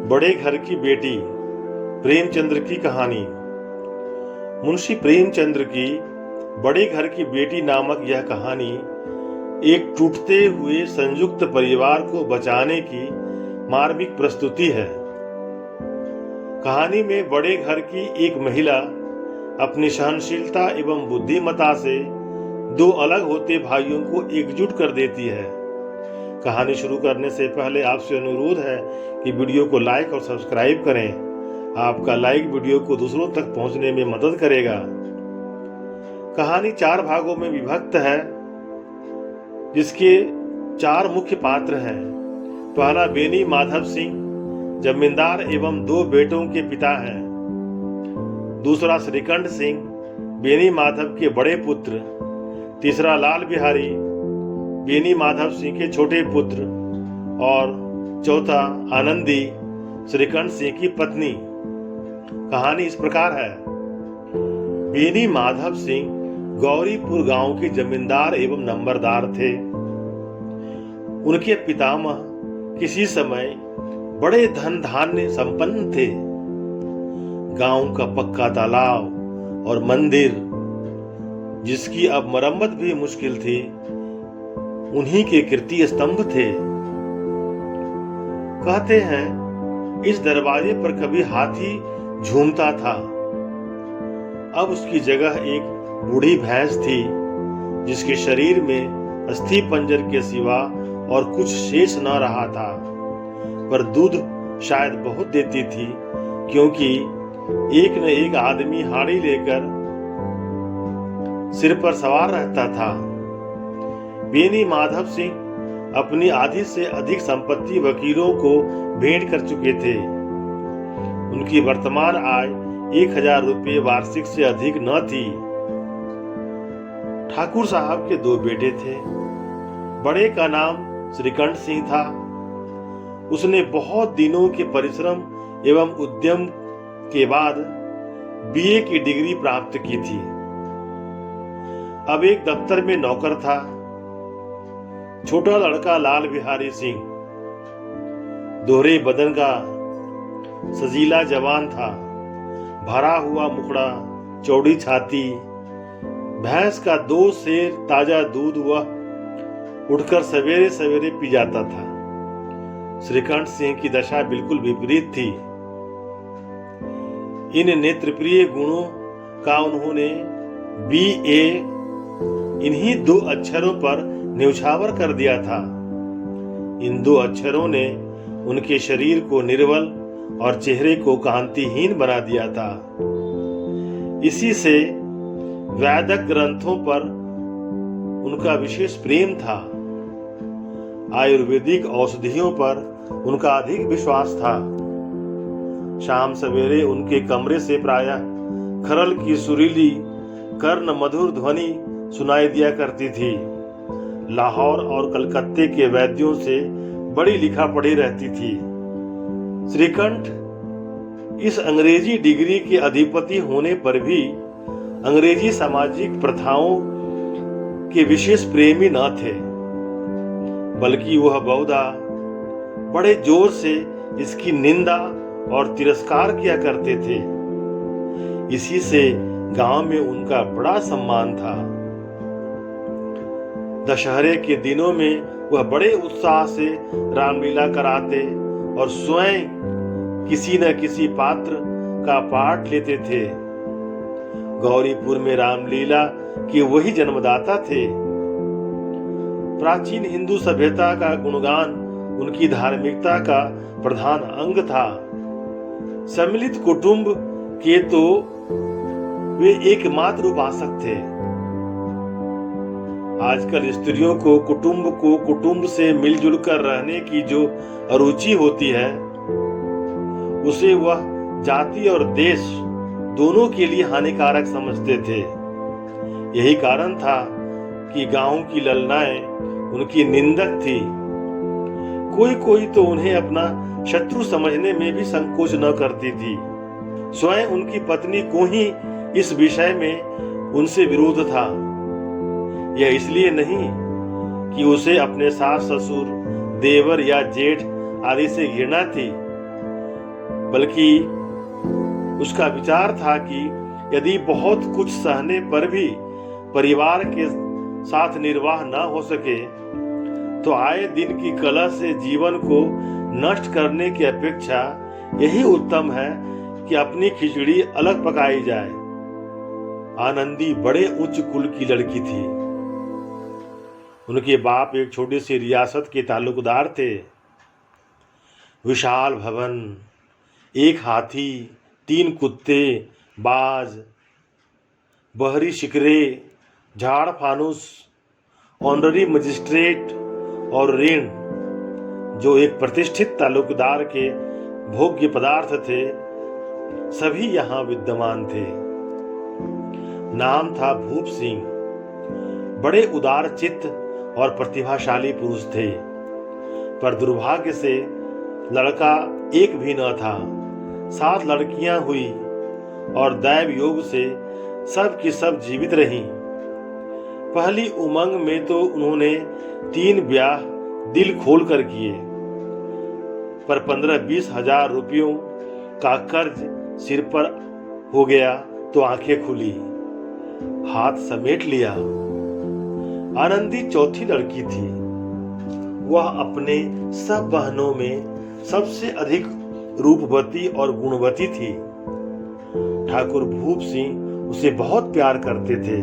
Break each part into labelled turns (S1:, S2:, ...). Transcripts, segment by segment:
S1: बड़े घर की बेटी प्रेमचंद्र की कहानी। मुंशी प्रेमचंद्र की बड़े घर की बेटी नामक यह कहानी एक टूटते हुए संयुक्त परिवार को बचाने की मार्मिक प्रस्तुति है। कहानी में बड़े घर की एक महिला अपनी सहनशीलता एवं बुद्धिमत्ता से दो अलग होते भाइयों को एकजुट कर देती है। कहानी शुरू करने से पहले आपसे अनुरोध है कि वीडियो को लाइक और सब्सक्राइब करें। आपका लाइक वीडियो को दूसरों तक पहुंचने में मदद करेगा। कहानी 4 भागों में विभक्त है, जिसके 4 मुख्य पात्र हैं। पहला बेनी माधव सिंह, जमींदार एवं 2 बेटों के पिता हैं। दूसरा श्रीकंठ सिंह, बेनी माधव के बड़े पुत्र। तीसरा लाल बिहारी, बेनी माधव सिंह के छोटे पुत्र। और चौथा आनंदी, श्रीकंठ सिंह की पत्नी। कहानी इस प्रकार है। बेनी माधव सिंह गौरीपुर गांव के जमींदार एवं नंबरदार थे। उनके पितामह किसी समय बड़े धन धान्य संपन्न थे। गांव का पक्का तालाब और मंदिर, जिसकी अब मरम्मत भी मुश्किल थी, उन्हीं के कीर्ति स्तंभ थे। कहते हैं इस दरवाजे पर कभी हाथी झूमता था। अब उसकी जगह एक बूढ़ी भैंस थी, जिसके शरीर में अस्थि पंजर के सिवा और कुछ शेष न रहा था, पर दूध शायद बहुत देती थी, क्योंकि एक न एक आदमी हाड़ी लेकर सिर पर सवार रहता था। बेनी माधव सिंह अपनी आधी से अधिक संपत्ति वकीलों को भेंट कर चुके थे। उनकी वर्तमान आय 1000 रुपये वार्षिक से अधिक न थी। ठाकुर साहब के 2 बेटे थे। बड़े का नाम श्रीकंठ सिंह था। उसने बहुत दिनों के परिश्रम एवं उद्यम के बाद बीए की डिग्री प्राप्त की थी। अब एक दफ्तर में नौकर था। छोटा लड़का लाल बिहारी सिंह दोहरे बदन का सजीला जवान था। भरा हुआ मुखड़ा, चौड़ी छाती, भैंस का 2 सेर ताजा दूध वह उठकर सवेरे सवेरे पी जाता था। श्रीकंठ सिंह की दशा बिल्कुल विपरीत थी। इन नेत्रप्रिय गुणों का उन्होंने BA इन्हीं 2 अक्षरों पर न्यौछावर कर दिया था। इन 2 अक्षरों ने उनके शरीर को निर्बल और चेहरे को कांतिहीन बना दिया था। इसी से वैदिक ग्रंथों पर उनका विशेष प्रेम था। आयुर्वेदिक औषधियों पर उनका अधिक विश्वास था। शाम सवेरे उनके कमरे से प्रायः खरल की सुरीली कर्ण मधुर ध्वनि सुनाई दिया करती थी। लाहौर और कलकत्ते के वैद्यों से बड़ी लिखा पढ़ी रहती थी। श्रीकंठ इस अंग्रेजी डिग्री के अधिपति होने पर भी अंग्रेजी सामाजिक प्रथाओं के विशेष प्रेमी न थे, बल्कि वह बहुधा बड़े जोर से इसकी निंदा और तिरस्कार किया करते थे। इसी से गांव में उनका बड़ा सम्मान था। दशहरे के दिनों में वह बड़े उत्साह से रामलीला कराते और स्वयं किसी न किसी पात्र का पाठ लेते थे। गौरीपुर में रामलीला के वही जन्मदाता थे। प्राचीन हिंदू सभ्यता का गुणगान उनकी धार्मिकता का प्रधान अंग था। सम्मिलित कुटुंब के तो वे एकमात्र उपासक थे। आजकल स्त्रियों को कुटुंब से मिलजुल कर रहने की जो अरुचि होती है, उसे वह जाति और देश दोनों के लिए हानिकारक समझते थे। यही कारण था कि गांव की ललनाएं उनकी निंदक थी। कोई तो उन्हें अपना शत्रु समझने में भी संकोच न करती थी। स्वयं उनकी पत्नी को ही इस विषय में उनसे विरोध था। यह इसलिए नहीं कि उसे अपने सास ससुर, देवर या जेठ आदि से घृणा थी, बल्कि उसका विचार था कि यदि बहुत कुछ सहने पर भी परिवार के साथ निर्वाह न हो सके तो आए दिन की कलह से जीवन को नष्ट करने की अपेक्षा यही उत्तम है कि अपनी खिचड़ी अलग पकाई जाए। आनंदी बड़े उच्च कुल की लड़की थी। उनके बाप एक छोटी सी रियासत के ताल्लुकदार थे। विशाल भवन, एक हाथी, 3 कुत्ते, बाज, बहरी शिकरे, झाड़ फानुस, ऑनररी मजिस्ट्रेट और ऋण जो एक प्रतिष्ठित ताल्लुकदार के भोग्य पदार्थ थे, सभी यहाँ विद्यमान थे। नाम था भूप सिंह। बड़े उदार चित्त और प्रतिभाशाली पुरुष थे, पर दुर्भाग्य से लड़का एक भी न था। 7 लड़कियां हुई और दैव योग से सब की सब जीवित रहीं। पहली उमंग में तो उन्होंने 3 ब्याह दिल खोल कर किए, पर 15-20 हजार रुपयों का कर्ज सिर पर हो गया तो आंखें खुली, हाथ समेट लिया। आनंदी चौथी लड़की थी। वह अपने सब बहनों में सबसे अधिक रूपवती और गुणवती थी। ठाकुर भूप सिंह उसे बहुत प्यार करते थे।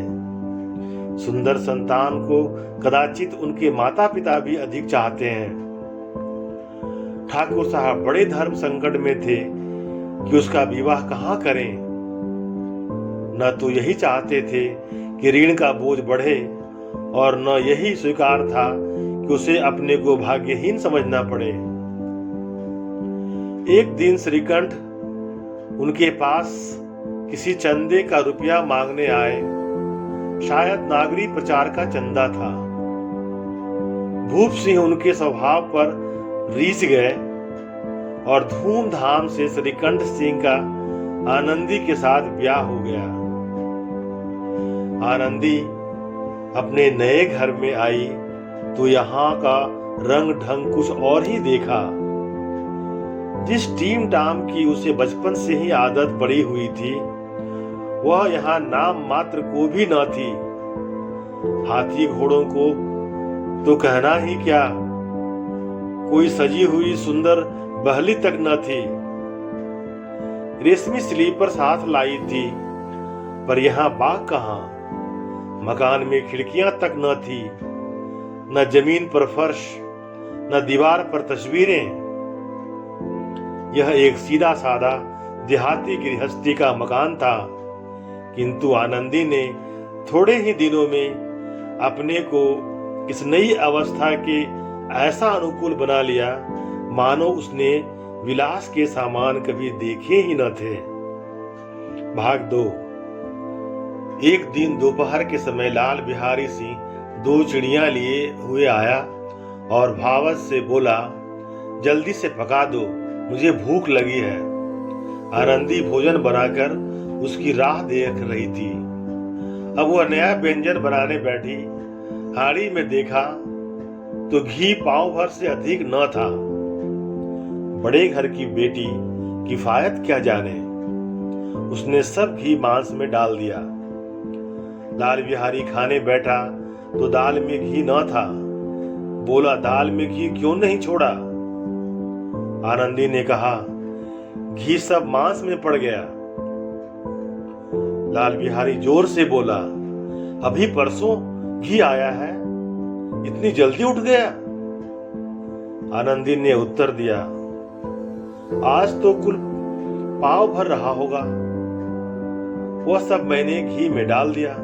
S1: सुंदर संतान को कदाचित उनके माता पिता भी अधिक चाहते हैं। ठाकुर साहब बड़े धर्म संकट में थे कि उसका विवाह कहाँ करें। न तो यही चाहते थे कि ऋण का बोझ बढ़े और न यही स्वीकार था कि उसे अपने को भाग्यहीन समझना पड़े। एक दिन श्रीकंठ उनके पास किसी चंदे का रुपया मांगने आए। शायद नागरी प्रचार का चंदा था। भूप सिंह उनके स्वभाव पर रीझ गए और धूमधाम से श्रीकंठ सिंह का आनंदी के साथ ब्याह हो गया। आनंदी अपने नए घर में आई तो यहाँ का रंग ढंग कुछ और ही देखा। जिस टीम टाम की उसे बचपन से ही आदत पड़ी हुई थी, वह यहाँ नाम मात्र को भी न थी। हाथी घोड़ों को तो कहना ही क्या, कोई सजी हुई सुंदर बहली तक न थी। रेशमी स्लीपर साथ लाई थी, पर यहाँ बाग कहाँ। मकान में खिड़कियां तक न थी, न जमीन पर फर्श, न दीवार पर तस्वीरें। यह एक सीधा सादा देहाती गृहस्थी का मकान था, किंतु आनंदी ने थोड़े ही दिनों में अपने को इस नई अवस्था के ऐसा अनुकूल बना लिया मानो उसने विलास के सामान कभी देखे ही न थे। भाग 2। एक दिन दोपहर के समय लाल बिहारी सिंह 2 चिड़ियां लिए हुए आया और भावत से बोला, जल्दी से पका दो, मुझे भूख लगी है। आनंदी भोजन बनाकर उसकी राह देख रही थी। अब वह नया व्यंजन बनाने बैठी। हाड़ी में देखा तो घी पांव भर से अधिक न था। बड़े घर की बेटी किफायत क्या जाने, उसने सब घी मांस में डाल दिया। लाल बिहारी खाने बैठा तो दाल में घी न था। बोला, दाल में घी क्यों नहीं छोड़ा? आनंदी ने कहा, घी सब मांस में पड़ गया। लाल बिहारी जोर से बोला, अभी परसों घी आया है, इतनी जल्दी उठ गया? आनंदी ने उत्तर दिया, आज तो कुल पाव भर रहा होगा। वह सब मैंने घी में डाल दिया।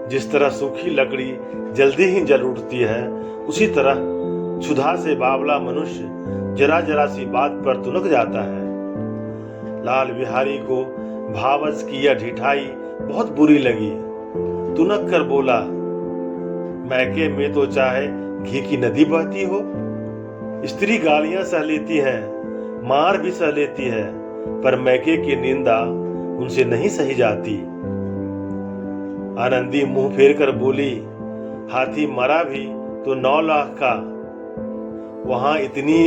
S1: जिस तरह सूखी लकड़ी जल्दी ही जल उठती है, उसी तरह क्षुधा से बावला मनुष्य जरा जरा सी बात पर तुनक जाता है। लाल बिहारी को भावस की यह ढिठाई बहुत बुरी लगी। तुनक कर बोला, मैके में तो चाहे घी की नदी बहती हो। स्त्री गालियां सह लेती है, मार भी सह लेती है, पर मैके की निंदा उनसे नहीं सही जाती। आनंदी मुंह फेर कर बोली, हाथी मरा भी तो 9 लाख का, वहां इतनी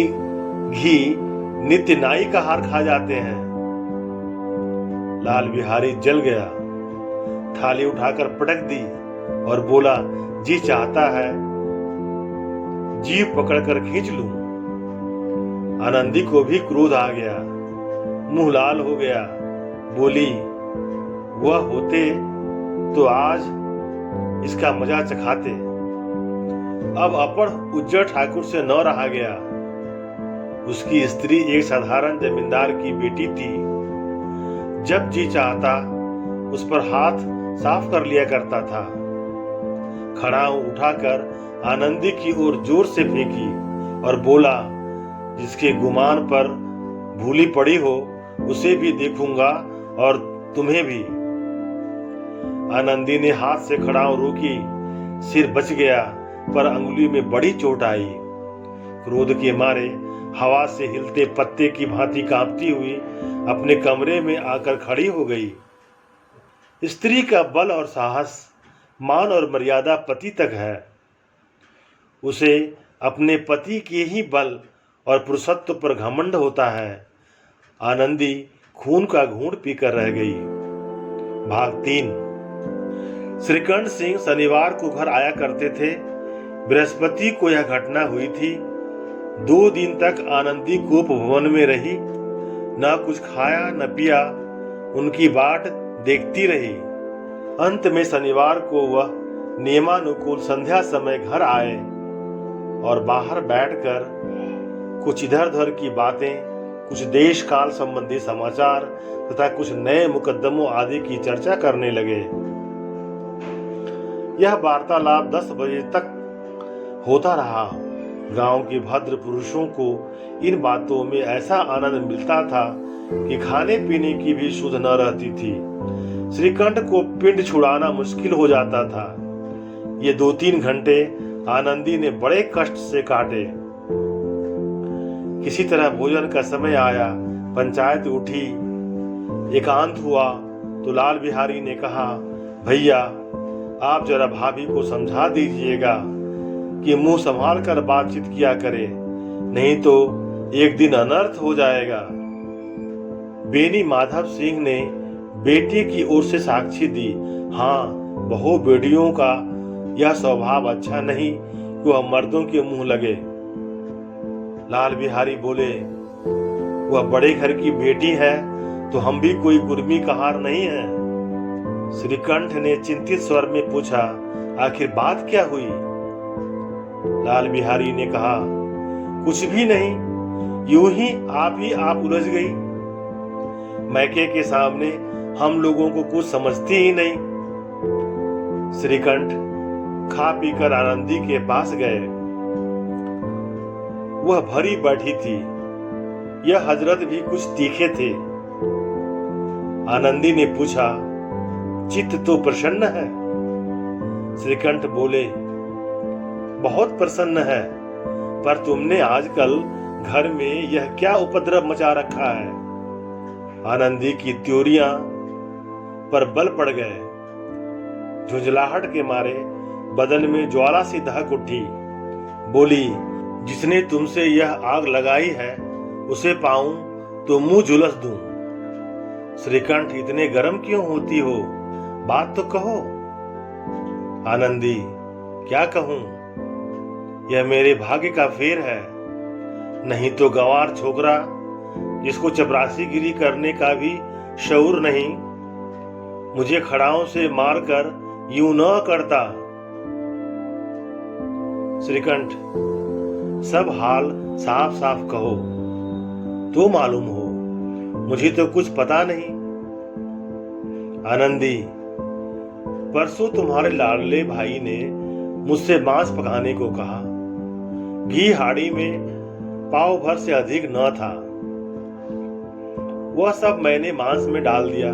S1: घी नित्य नाई का हार खा जाते हैं। लाल बिहारी जल गया, थाली उठाकर पटक दी और बोला, जी चाहता है जीभ पकड़कर खींच लूं। आनंदी को भी क्रोध आ गया, मुंह लाल हो गया। बोली, वह होते तो आज इसका मजा चखाते। अब अपड़ उज्जर ठाकुर से न रहा गया। उसकी स्त्री एक साधारण जमींदार की बेटी थी। जब जी चाहता उस पर हाथ साफ कर लिया करता था। खड़ाऊ उठाकर आनंदी की ओर जोर से फेंकी और बोला, जिसके गुमान पर भूली पड़ी हो उसे भी देखूंगा और तुम्हें भी। आनंदी ने हाथ से खड़ाऊ रोकी। सिर बच गया पर अंगुली में बड़ी चोट आई। क्रोध के मारे हवा से हिलते पत्ते की भांति कांपती हुई अपने कमरे में आकर खड़ी हो गई। स्त्री का बल और साहस, मान और मर्यादा पति तक है। उसे अपने पति के ही बल और पुरुषत्व पर घमंड होता है। आनंदी खून का घूंट पीकर रह गई। भाग 3। श्रीकंठ सिंह शनिवार को घर आया करते थे। बृहस्पति को यह घटना हुई थी। 2 दिन तक आनंदी गोप भवन में रही, न कुछ खाया न पिया, उनकी बाट देखती रही। अंत में शनिवार को वह नियमानुकूल संध्या समय घर आए और बाहर बैठकर कुछ इधर उधर की बातें, कुछ देश काल संबंधी समाचार तथा कुछ नए मुकदमों आदि की चर्चा करने लगे। यह वार्तालाप 10 बजे तक होता रहा। गांव के भद्र पुरुषों को इन बातों में ऐसा आनंद मिलता था कि खाने पीने की भी सुध न रहती थी। श्रीकंठ को पिंड छुड़ाना मुश्किल हो जाता था। ये 2-3 घंटे आनंदी ने बड़े कष्ट से काटे। किसी तरह भोजन का समय आया, पंचायत उठी, एकांत हुआ तो लाल बिहारी ने कहा, भैया आप जरा भाभी को समझा दीजिएगा कि मुंह संभाल कर बातचीत किया करे, नहीं तो एक दिन अनर्थ हो जाएगा। बेनी माधव सिंह ने बेटी की ओर से साक्षी दी। हाँ, बहु बेटियों का यह स्वभाव अच्छा नहीं कि वह मर्दों के मुंह लगे। लाल बिहारी बोले, वह बड़े घर की बेटी है तो हम भी कोई कुर्मी कहार नहीं है। श्रीकंठ ने चिंतित स्वर में पूछा, आखिर बात क्या हुई? लाल बिहारी ने कहा, कुछ भी नहीं, यूं ही आप उलझ गई। मैके के सामने हम लोगों को कुछ समझती ही नहीं। श्रीकंठ खा पीकर आनंदी के पास गए। वह भरी बैठी थी। यह हजरत भी कुछ तीखे थे। आनंदी ने पूछा, चित्त तो प्रसन्न है? श्रीकंठ बोले, बहुत प्रसन्न है, पर तुमने आजकल घर में यह क्या उपद्रव मचा रखा है? आनंदी की त्योरियां पर बल पड़ गए। झुंझलाहट के मारे बदन में ज्वाला सी दहक उठी। बोली, जिसने तुमसे यह आग लगाई है उसे पाऊं तो मुंह झुलस दूं। श्रीकंठ इतने गर्म क्यों होती हो? बात तो कहो। आनंदी, क्या कहूं? यह मेरे भाग्य का फेर है। नहीं तो गंवार छोकरा जिसको चपरासीगिरी करने का भी शऊर नहीं, मुझे खड़ाओं से मारकर यूं न करता। श्रीकंठ, सब हाल साफ साफ कहो तो मालूम हो, मुझे तो कुछ पता नहीं। आनंदी, परसों तुम्हारे लाडले भाई ने मुझसे मांस पकाने को कहा। घी हाड़ी में पाव भर से अधिक न था। वह सब मैंने मांस में डाल दिया।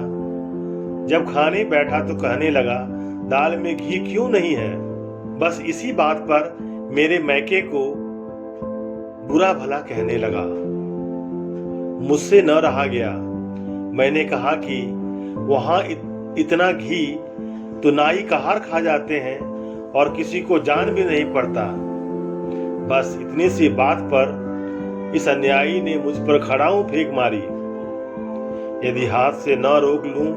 S1: जब खाने बैठा तो कहने लगा, दाल में घी क्यों नहीं है? बस इसी बात पर मेरे मैके को बुरा भला कहने लगा। मुझसे न रहा गया। मैंने कहा कि वहां इतना घी तो नाई कहार खा जाते हैं और किसी को जान भी नहीं पड़ता। बस इतनी सी बात पर इस अन्यायी ने मुझ पर खड़ाऊ फेंक मारी। यदि हाथ से न रोक लूं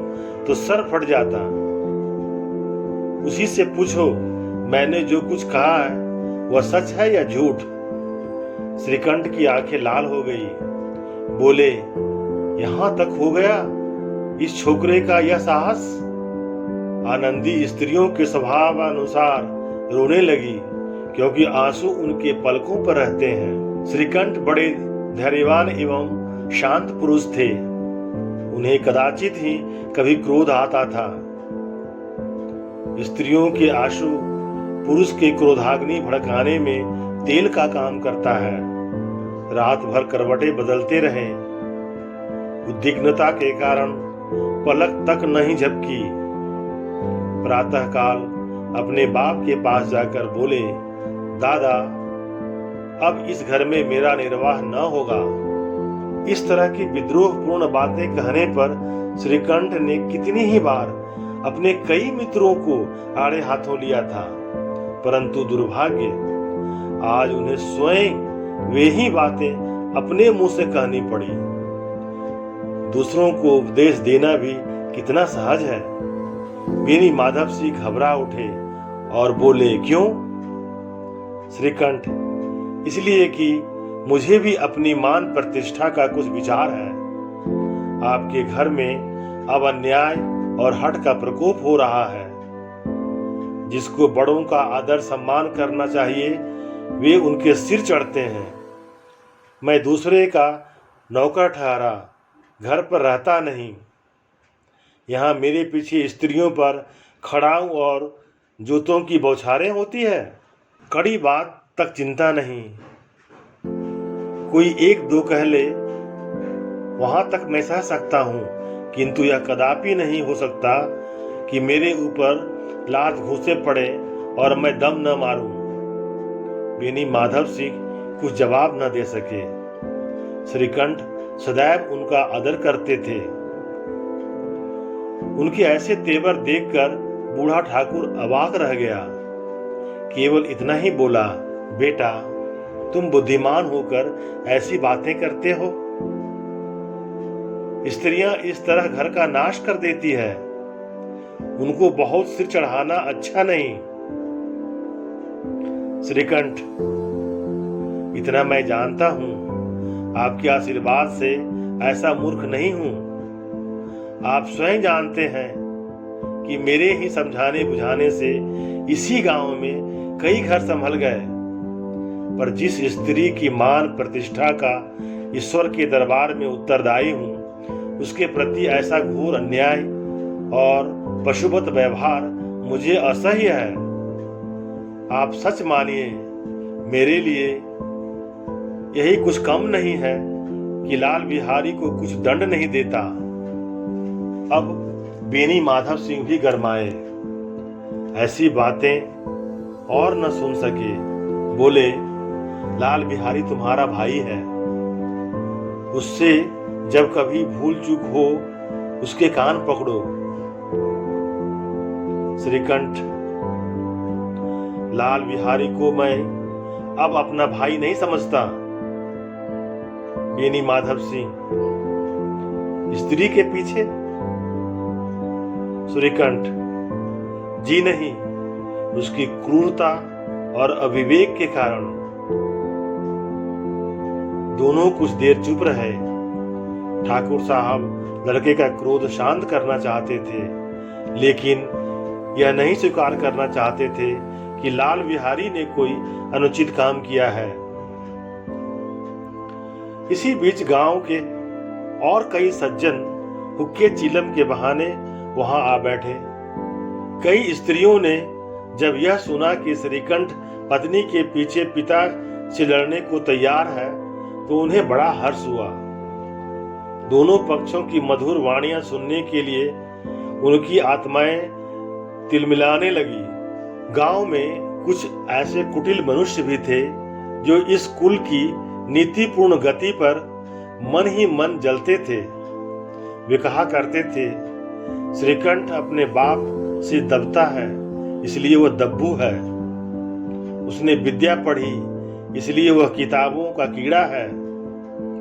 S1: तो सर फट जाता। उसी से पूछो मैंने जो कुछ कहा है वह सच है या झूठ। श्रीकंठ की आंखें लाल हो गई। बोले, यहां तक हो गया इस छोकरे का यह साहस। आनंदी स्त्रियों के स्वभाव अनुसार रोने लगी, क्योंकि आंसू उनके पलकों पर रहते हैं। श्रीकंठ बड़े धैर्यवान एवं शांत पुरुष थे। उन्हें कदाचित ही कभी क्रोध आता था। स्त्रियों के आंसू पुरुष के क्रोधाग्नि भड़काने में तेल का काम करता है। रात भर करवटें बदलते रहे। उद्विग्नता के कारण पलक तक नहीं झपकी। प्रातःकाल अपने बाप के पास जाकर बोले, दादा, अब इस घर में मेरा निर्वाह न होगा। इस तरह की विद्रोहपूर्ण बातें कहने पर श्रीकंठ ने कितनी ही बार अपने कई मित्रों को आड़े हाथों लिया था, परंतु दुर्भाग्य आज उन्हें स्वयं वे ही बातें अपने मुंह से कहनी पड़ी। दूसरों को उपदेश देना भी कितना सहज है। बेनी माधव सिंह घबरा उठे और बोले, क्यों? श्रीकंठ, इसलिए कि मुझे भी अपनी मान प्रतिष्ठा का कुछ विचार है। आपके घर में अब अन्याय और हठ का प्रकोप हो रहा है। जिसको बड़ों का आदर सम्मान करना चाहिए वे उनके सिर चढ़ते हैं। मैं दूसरे का नौकर ठहरा, घर पर रहता नहीं। यहाँ मेरे पीछे स्त्रियों पर खड़ाऊ और जूतों की बौछारें होती है। कड़ी बात तक चिंता नहीं, कोई एक दो कह ले वहां तक मैं सह सकता हूं, किंतु यह कदापि नहीं हो सकता कि मेरे ऊपर लात घूंसे पड़े और मैं दम न मारूं। बेनी माधव सिंह कुछ जवाब न दे सके। श्रीकंठ सदैव उनका आदर करते थे। उनके ऐसे तेवर देखकर बूढ़ा ठाकुर अवाक रह गया। केवल इतना ही बोला, बेटा, तुम बुद्धिमान होकर ऐसी बातें करते हो। स्त्रियां इस तरह घर का नाश कर देती है। उनको बहुत सिर चढ़ाना अच्छा नहीं। श्रीकंठ, इतना मैं जानता हूं, आपके आशीर्वाद से ऐसा मूर्ख नहीं हूं। आप स्वयं जानते हैं कि मेरे ही समझाने बुझाने से इसी गांव में कई घर संभल गए। पर जिस स्त्री की मान प्रतिष्ठा का ईश्वर के दरबार में उत्तरदायी हूं, उसके प्रति ऐसा घोर अन्याय और पशुवत व्यवहार मुझे असह्य है। आप सच मानिए, मेरे लिए यही कुछ कम नहीं है कि लाल बिहारी को कुछ दंड नहीं देता। अब बेनी माधव सिंह भी गरमाए। ऐसी बातें और न सुन सके। बोले, लाल बिहारी तुम्हारा भाई है। उससे जब कभी भूल चूक हो उसके कान पकड़ो। श्रीकंठ, लाल बिहारी को मैं अब अपना भाई नहीं समझता। बेनी माधव सिंह, स्त्री के पीछे? श्रीकंठ, जी नहीं, उसकी क्रूरता और अविवेक के कारण। दोनों कुछ देर चुप रहे। ठाकुर साहब लड़के का क्रोध शांत करना चाहते थे, लेकिन यह नहीं स्वीकार करना चाहते थे कि लाल बिहारी ने कोई अनुचित काम किया है। इसी बीच गांव के और कई सज्जन हुक्के चिलम के बहाने वहां आ बैठे। कई स्त्रियों ने जब यह सुना कि श्रीकंठ पत्नी के पीछे पिता से लड़ने को तैयार है तो उन्हें बड़ा हर्ष हुआ। दोनों पक्षों की मधुर वाणियां सुनने के लिए उनकी आत्माएं तिलमिलाने लगी। गांव में कुछ ऐसे कुटिल मनुष्य भी थे जो इस कुल की नीतिपूर्ण गति पर मन ही मन जलते थे। वे कहा करते थे, श्रीकंठ अपने बाप से दबता है इसलिए वह दब्बू है। उसने विद्या पढ़ी इसलिए वह किताबों का कीड़ा है।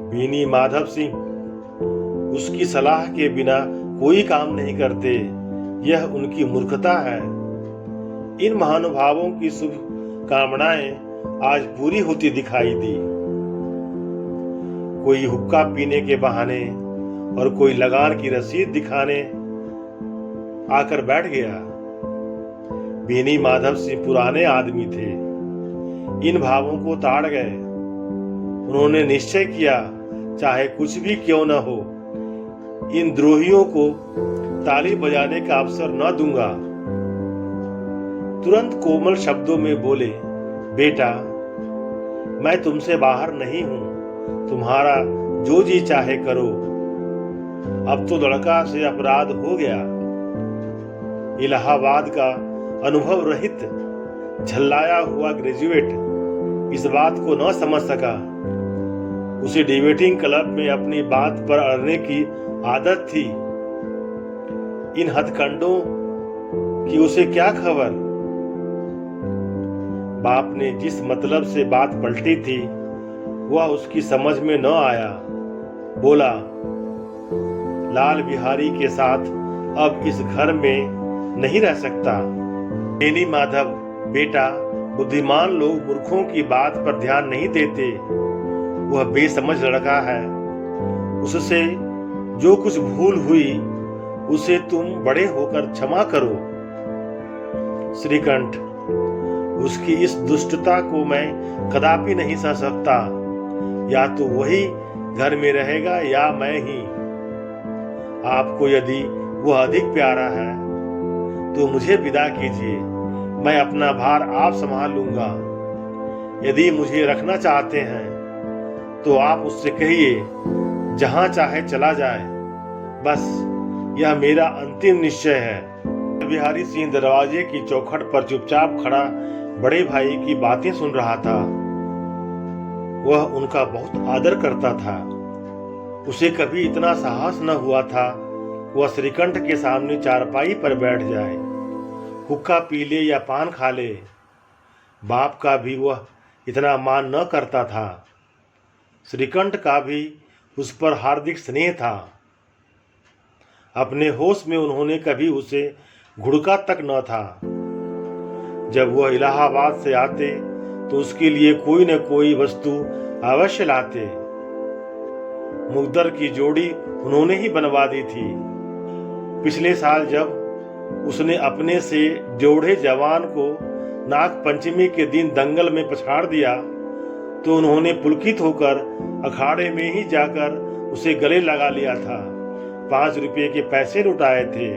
S1: बीनी माधव सिंह उसकी सलाह के बिना कोई काम नहीं करते, यह उनकी मूर्खता है। इन महानुभावों की शुभ कामनाएं आज पूरी होती दिखाई दी। कोई हुक्का पीने के बहाने और कोई लगान की रसीद दिखाने आकर बैठ गया। बीनी माधव सिंह पुराने आदमी थे, इन भावों को ताड़ गए। उन्होंने निश्चय किया, चाहे कुछ भी क्यों न हो, इन द्रोहियों को ताली बजाने का अवसर न दूंगा। तुरंत कोमल शब्दों में बोले, बेटा, मैं तुमसे बाहर नहीं हूं, तुम्हारा जो जी चाहे करो। अब तो लड़का से अपराध हो गया। इलाहाबाद का अनुभव रहित झल्लाया हुआ ग्रेजुएट इस बात को न समझ सका। उसे डिबेटिंग क्लब में अपनी बात पर अड़ने की आदत थी। इन हथकंडों की उसे क्या खबर। बाप ने जिस मतलब से बात पलटी थी वह उसकी समझ में न आया। बोला, लाल बिहारी के साथ अब इस घर में नहीं रह सकता। बेनी माधव, बेटा, बुद्धिमान लोग मूर्खों की बात पर ध्यान नहीं देते। वह बेसमझ लड़का है। उससे जो कुछ भूल हुई उसे तुम बड़े होकर क्षमा करो। श्रीकंठ, उसकी इस दुष्टता को मैं कदापि नहीं सह सकता। या तो वही घर में रहेगा या मैं ही। आपको यदि वह अधिक प्यारा है तो मुझे विदा कीजिए, मैं अपना भार आप संभाल लूंगा। यदि मुझे रखना चाहते हैं तो आप उससे कहिए जहां चाहे चला जाए। बस यह मेरा अंतिम निश्चय है। बिहारी सिंह दरवाजे की चौखट पर चुपचाप खड़ा बड़े भाई की बातें सुन रहा था। वह उनका बहुत आदर करता था। उसे कभी इतना साहस न हुआ था वह श्रीकंठ के सामने चारपाई पर बैठ जाए, हुक्का पी ले या पान खा ले। बाप का भी वह इतना मान न करता था। श्रीकंठ का भी उस पर हार्दिक स्नेह था। अपने होश में उन्होंने कभी उसे घुड़का तक न था। जब वह इलाहाबाद से आते तो उसके लिए कोई न कोई वस्तु अवश्य लाते। मुकद्दर की जोड़ी उन्होंने ही बनवा दी थी। पिछले साल जब उसने अपने से जोड़े जवान को नाग पंचमी के दिन दंगल में पछाड़ दिया तो उन्होंने पुलकित होकर अखाड़े में ही जाकर उसे गले लगा लिया था। 5 रुपये के पैसे लुटाए थे।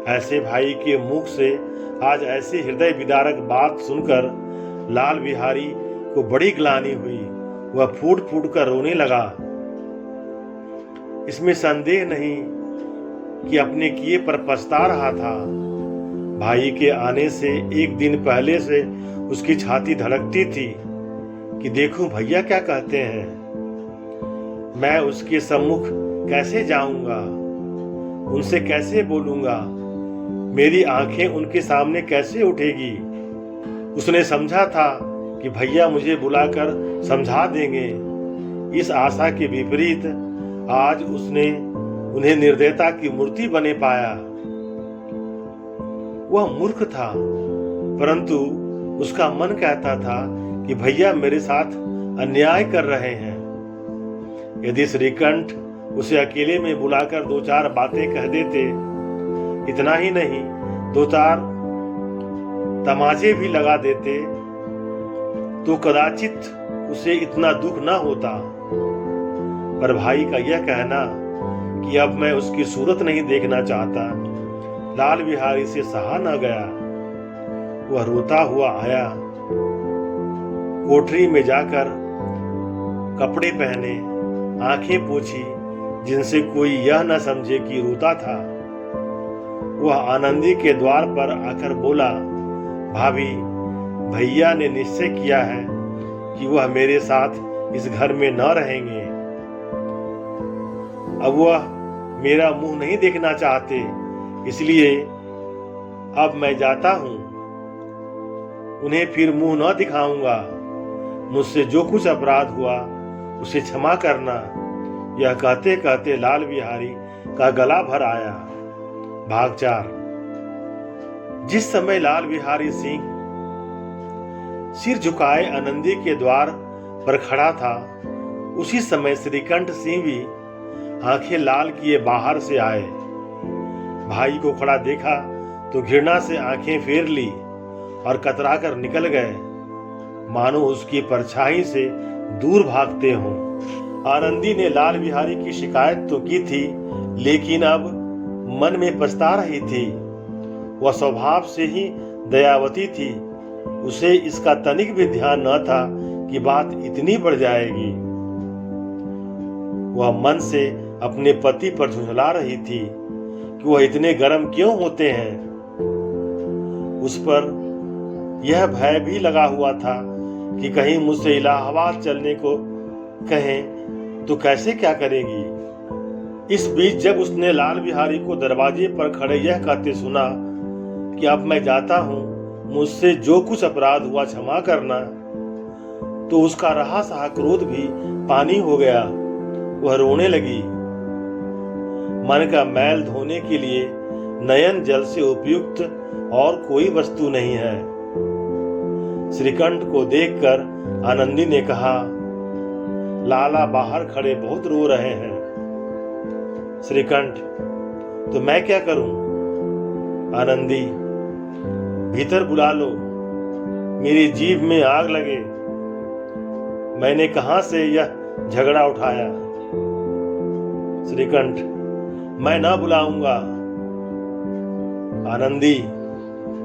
S1: ऐसे भाई के मुख से आज ऐसी हृदय विदारक बात सुनकर लाल बिहारी को बड़ी ग्लानि हुई। वह फूट फूट कर रोने लगा। इसमें संदेह नहीं कि अपने किए पर पछता रहा था। भाई के आने से एक दिन पहले से उसकी छाती धड़कती थी कि देखूं भैया क्या कहते हैं। मैं उसके सम्मुख कैसे जाऊंगा, उनसे कैसे बोलूंगा, मेरी आंखें उनके सामने कैसे उठेगी। उसने समझा था कि भैया मुझे बुलाकर समझा देंगे। इस आशा के विपरीत आज उसने उन्हें निर्दयता की मूर्ति बने पाया। वह मूर्ख था, परंतु उसका मन कहता था कि भैया मेरे साथ अन्याय कर रहे हैं। यदि श्रीकंठ उसे अकेले में बुलाकर 2-4 बातें कह देते, इतना ही नहीं 2-4 तमाचे भी लगा देते, तो कदाचित उसे इतना दुख न होता। पर भाई का यह कहना कि अब मैं उसकी सूरत नहीं देखना चाहता, लाल बिहारी से सहा न गया। वह रोता हुआ आया। कोठरी में जाकर कपड़े पहने, आंखें पोंछी, जिनसे कोई यह न समझे कि रोता था। वह आनंदी के द्वार पर आकर बोला, भाभी, भैया ने निश्चय किया है कि वह मेरे साथ इस घर में न रहेंगे। अब वह मेरा मुंह नहीं देखना चाहते, इसलिए अब मैं जाता हूं। उन्हें फिर मुंह न दिखाऊंगा। मुझसे जो कुछ अपराध हुआ उसे क्षमा करना। यह कहते कहते लाल बिहारी का गला भर आया। भाग 4। जिस समय लाल बिहारी सिंह सिर झुकाए आनंदी के द्वार पर खड़ा था, उसी समय श्रीकंठ सिंह भी आंखें लाल किए बाहर से आए। भाई को खड़ा देखा तो घृणा से आंखें फेर ली और कतरा कर निकल गए, मानो उसकी परछाई से दूर भागते हों। आनंदी ने लाल बिहारी की शिकायत तो की थी, लेकिन अब मन में पछता रही थी। वह स्वभाव से ही दयावती थी। उसे इसका तनिक भी ध्यान न था कि बात इतनी बढ़ जाएगी। वह मन से अपने पति पर झुंझला रही थी कि वह इतने गर्म क्यों होते हैं। उस पर यह भय भी लगा हुआ था कि कहीं मुझसे इलाहाबाद चलने को कहें तो कैसे क्या करेगी। इस बीच जब उसने लाल बिहारी को दरवाजे पर खड़े यह कहते सुना कि अब मैं जाता हूं, मुझसे जो कुछ अपराध हुआ क्षमा करना, तो उसका रहा सहा क्रोध भी पानी हो गया। वह रोने लगी। मन का मैल धोने के लिए नयन जल से उपयुक्त और कोई वस्तु नहीं है। श्रीकंठ को देखकर आनंदी ने कहा, लाला बाहर खड़े बहुत रो रहे हैं। श्रीकंठ, तो मैं क्या करूं? आनंदी, भीतर बुला लो, मेरी जीभ में आग लगे। मैंने कहां से यह झगड़ा उठाया? श्रीकंठ, मैं ना बुलाऊंगा। आनंदी,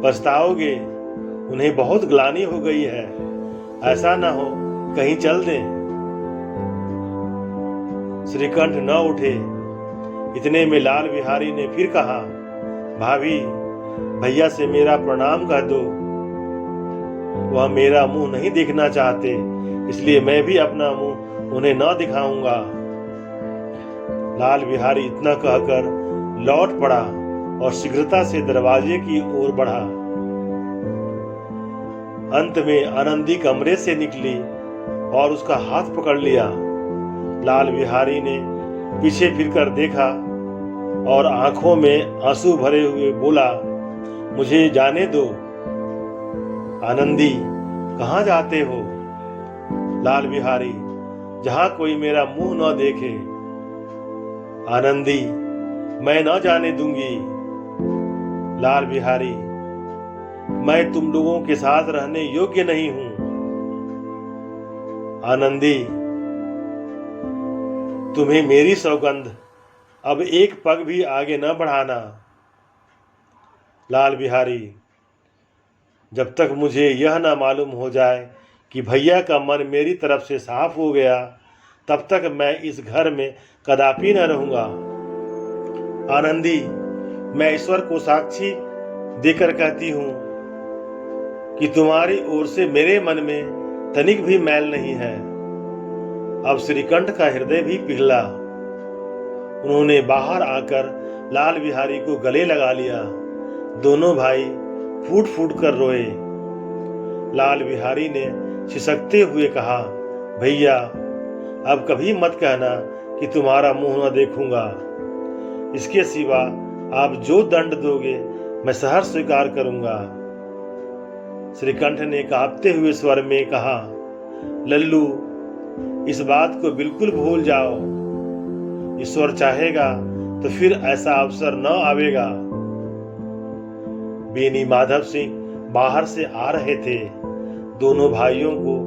S1: पछताओगे, उन्हें बहुत ग्लानि हो गई है, ऐसा ना हो कहीं चल दें। श्रीकंठ न उठे। इतने में लाल बिहारी ने फिर कहा, भाभी, भैया से मेरा प्रणाम कह दो। वह मेरा मुंह नहीं देखना चाहते, इसलिए मैं भी अपना मुंह उन्हें न दिखाऊंगा। लाल बिहारी इतना कहकर लौट पड़ा और शीघ्रता से दरवाजे की ओर बढ़ा। अंत में आनंदी कमरे से निकली और उसका हाथ पकड़ लिया। लाल बिहारी ने पीछे फिरकर देखा और आंखों में आंसू भरे हुए बोला, मुझे जाने दो। आनंदी, कहां जाते हो? लाल बिहारी, जहां कोई मेरा मुंह न देखे। आनंदी, मैं न जाने दूंगी। लाल बिहारी, मैं तुम लोगों के साथ रहने योग्य नहीं हूं। आनंदी, तुम्हें मेरी सौगंध, अब एक पग भी आगे न बढ़ाना। लाल बिहारी, जब तक मुझे यह न मालूम हो जाए कि भैया का मन मेरी तरफ से साफ हो गया, तब तक मैं इस घर में कदापि न रहूंगा। आनंदी, मैं ईश्वर को साक्षी देकर कहती हूं कि तुम्हारी ओर से मेरे मन में तनिक भी मैल नहीं है। अब श्रीकंठ का हृदय भी पिघला। उन्होंने बाहर आकर लाल बिहारी को गले लगा लिया। दोनों भाई फूट फूट कर रोए। लाल बिहारी ने सिसकते हुए कहा, भैया, अब कभी मत कहना कि तुम्हारा मुंह न देखूंगा। इसके सिवा आप जो दंड दोगे मैं सहर्ष स्वीकार करूंगा। श्रीकंठ ने कांपते हुए स्वर में कहा, लल्लू, इस बात को बिल्कुल भूल जाओ। ईश्वर चाहेगा तो फिर ऐसा अवसर न आवेगा। बेनी माधव सिंह बाहर से आ रहे थे। दोनों भाइयों को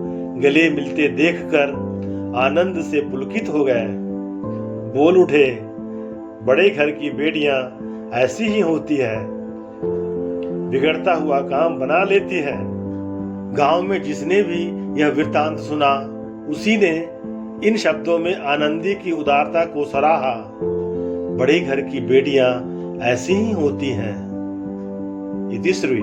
S1: गले मिलते देखकर आनंद से पुलकित हो गए। बोल उठे, बड़े घर की बेटियां ऐसी ही होती है, बिगड़ता हुआ काम बना लेती है। गांव में जिसने भी यह वृत्तांत सुना, उसी ने इन शब्दों में आनंदी की उदारता को सराहा। बड़े घर की बेटियां ऐसी ही होती हैं। इति श्री।